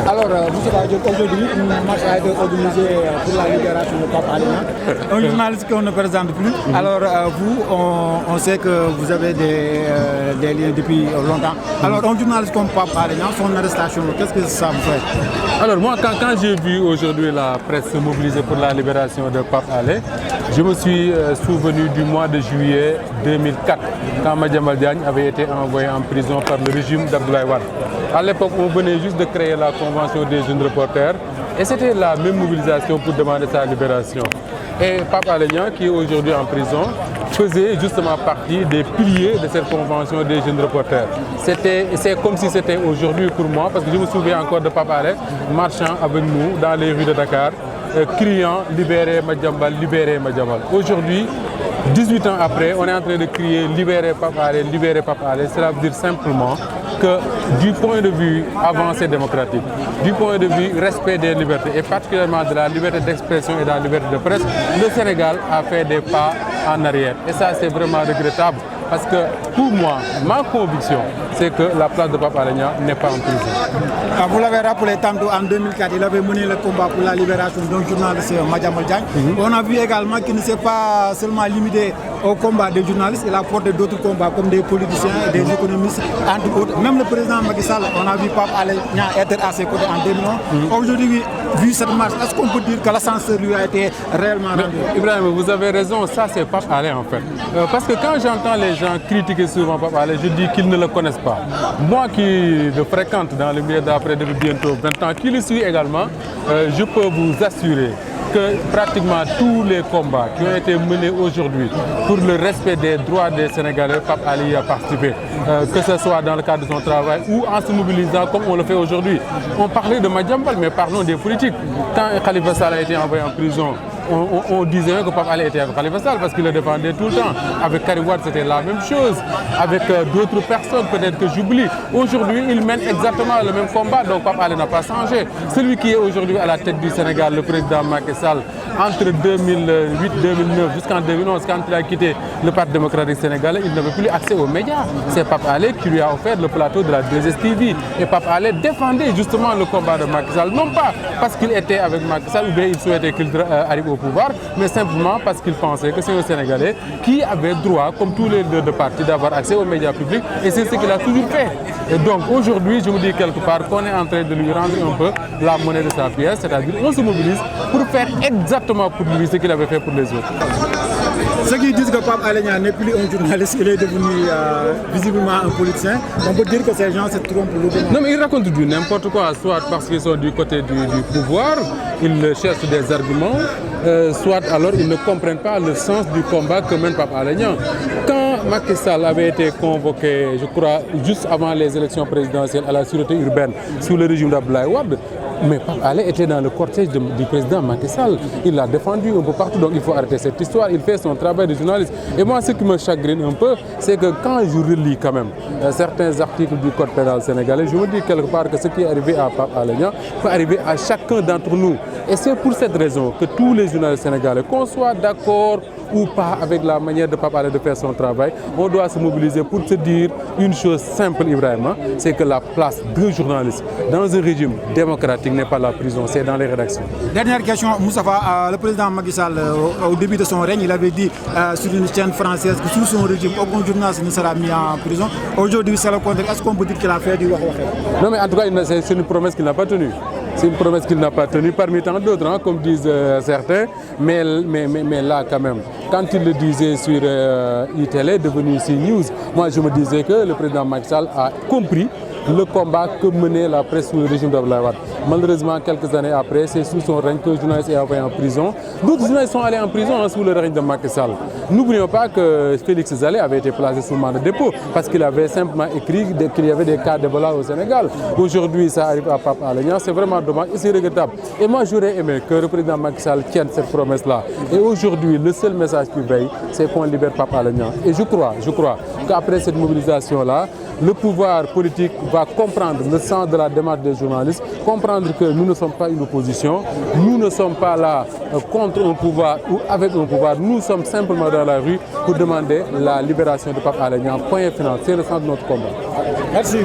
Alors, aujourd'hui, une marche a été organisée pour la libération de Pape Alé Niang, un journaliste qu'on ne présente plus. Alors, vous, on sait que vous avez des liens depuis longtemps. Alors, un journaliste comme Pape Alé Niang, son arrestation, qu'est-ce que ça vous fait? Alors, moi, quand j'ai vu aujourd'hui la presse se mobiliser pour la libération de Pape Alé, je me suis souvenu du mois de juillet 2004, quand Madiambal Diagne avait été envoyé en prison par le régime d'Abdoulaye Wade. À l'époque, on venait juste de créer la Convention des jeunes reporters et c'était la même mobilisation pour demander sa libération. Et Pape Alé Niang, qui est aujourd'hui en prison, faisait justement partie des piliers de cette Convention des jeunes reporters. C'est comme si c'était aujourd'hui pour moi, parce que je me souviens encore de Pape Alé marchant avec nous dans les rues de Dakar, criant « Libérez Madiambal, libérez Madiambal ». Aujourd'hui, 18 ans après, on est en train de crier « Libérez Pape Alé, libérez Pape Alé ». Cela veut dire simplement que du point de vue avancée démocratique, du point de vue respect des libertés et particulièrement de la liberté d'expression et de la liberté de presse, le Sénégal a fait des pas en arrière. Et ça, c'est vraiment regrettable parce que pour moi, ma conviction, c'est que la place de Pape Alé Niang n'est pas en prison. Vous l'avez rappelé tantôt, en 2004, il avait mené le combat pour la libération d'un journaliste, Madiambal Diagne. On a vu également qu'il ne s'est pas seulement limité au combat des journalistes, il a porté d'autres combats comme des politiciens et des économistes, entre autres. Même le président Macky Sall, on a vu Pape Alé Niang être à ses côtés en 2001. Aujourd'hui, vu cette marche, est-ce qu'on peut dire que l'ascenseur lui a été réellement rendu? Ibrahim, vous avez raison, ça c'est Pape Alé en fait. Parce que quand j'entends les gens critiquer souvent Pape Alé, je dis qu'ils ne le connaissent pas. Moi qui le fréquente dans le milieu d'après depuis bientôt 20 ans, qui le suis également, je peux vous assurer que pratiquement tous les combats qui ont été menés aujourd'hui pour le respect des droits des Sénégalais, Pape Alé y a participé. Que ce soit dans le cadre de son travail ou en se mobilisant comme on le fait aujourd'hui. On parlait de Madiambal, mais parlons des politiques. Quand Khalifa Sall a été envoyé en prison, on disait que Pape Alé était avec Khalifa Sall parce qu'il le défendait tout le temps. Avec Karim Wade, c'était la même chose. Avec d'autres personnes, peut-être que j'oublie. Aujourd'hui, il mène exactement le même combat, donc Pape Alé n'a pas changé. Celui qui est aujourd'hui à la tête du Sénégal, le président Macky Sall, entre 2008-2009 jusqu'en 2011, quand il a quitté le Parti démocratique sénégalais, il n'avait plus accès aux médias. C'est Pape Alé qui lui a offert le plateau de la 2STV. Et Pape Alé défendait justement le combat de Macky Sall, non pas parce qu'il était avec Macky Sall ou bien il souhaitait qu'il arrive au pouvoir, mais simplement parce qu'il pensait que c'est un Sénégalais qui avait droit, comme tous les deux partis, d'avoir accès aux médias publics et c'est ce qu'il a toujours fait. Et donc aujourd'hui, je me dis quelque part qu'on est en train de lui rendre un peu la monnaie de sa pièce, c'est-à-dire on se mobilise pour faire exactement pour lui ce qu'il avait fait pour les autres. Ceux qui disent que Pape Alé Niang n'est plus un journaliste, il est devenu visiblement un politicien, on peut dire que ces gens se trompent lourdement. Non mais ils racontent du n'importe quoi, soit parce qu'ils sont du côté du pouvoir, ils cherchent des arguments, soit alors ils ne comprennent pas le sens du combat que mène Pape Alé Niang. Quand Macky Sall avait été convoqué, je crois, juste avant les élections présidentielles à la sûreté urbaine sous le régime d'Abdoulaye Wade, mais Pape Alé était dans le cortège du président Macky Sall. Il l'a défendu un peu partout, donc il faut arrêter cette histoire. Il fait son travail de journaliste. Et moi, ce qui me chagrine un peu, c'est que quand je relis quand même certains articles du Code pénal sénégalais, je me dis quelque part que ce qui est arrivé à Pape Alé Niang peut arriver à chacun d'entre nous. Et c'est pour cette raison que tous les journalistes sénégalais, qu'on soit d'accord ou pas avec la manière de Pape Alé de faire son travail, on doit se mobiliser pour se dire une chose simple, Ibrahima, c'est que la place d'un journaliste dans un régime démocratique n'est pas la prison, c'est dans les rédactions. Dernière question, Moustapha, le président Macky Sall, au début de son règne, il avait dit sur une chaîne française que sous son régime, aucun journaliste ne sera mis en prison. Aujourd'hui, c'est le contraire. Est-ce qu'on peut dire qu'il a fait du wax? Non, mais en tout cas, c'est une promesse qu'il n'a pas tenue. C'est une promesse qu'il n'a pas tenue parmi tant d'autres, hein, comme disent certains. Mais là, quand même, quand il le disait sur ITL, devenu CNews, moi je me disais que le président Macky Sall a compris le combat que menait la presse sous le régime d'Abdoulaye Wade. Malheureusement, quelques années après, c'est sous son règne que le journaliste est envoyé en prison. D'autres journalistes sont allés en prison sous le règne de Macky Sall. N'oublions pas que Félix Zalé avait été placé sous mandat de dépôt parce qu'il avait simplement écrit qu'il y avait des cas d'Ebola au Sénégal. Aujourd'hui, ça arrive à Pape Alé Niang, c'est vraiment dommage et c'est regrettable. Et moi, j'aurais aimé que le président Macky Sall tienne cette promesse-là. Et aujourd'hui, le seul message qui veille, c'est qu'on libère Pape Alé Niang. Et je crois qu'après cette mobilisation-là, le pouvoir politique va comprendre le sens de la démarche des journalistes, comprendre que nous ne sommes pas une opposition, nous ne sommes pas là contre un pouvoir ou avec un pouvoir, nous sommes simplement dans la rue pour demander la libération de Pape Alé Niang. Point final, c'est le sens de notre combat. Merci.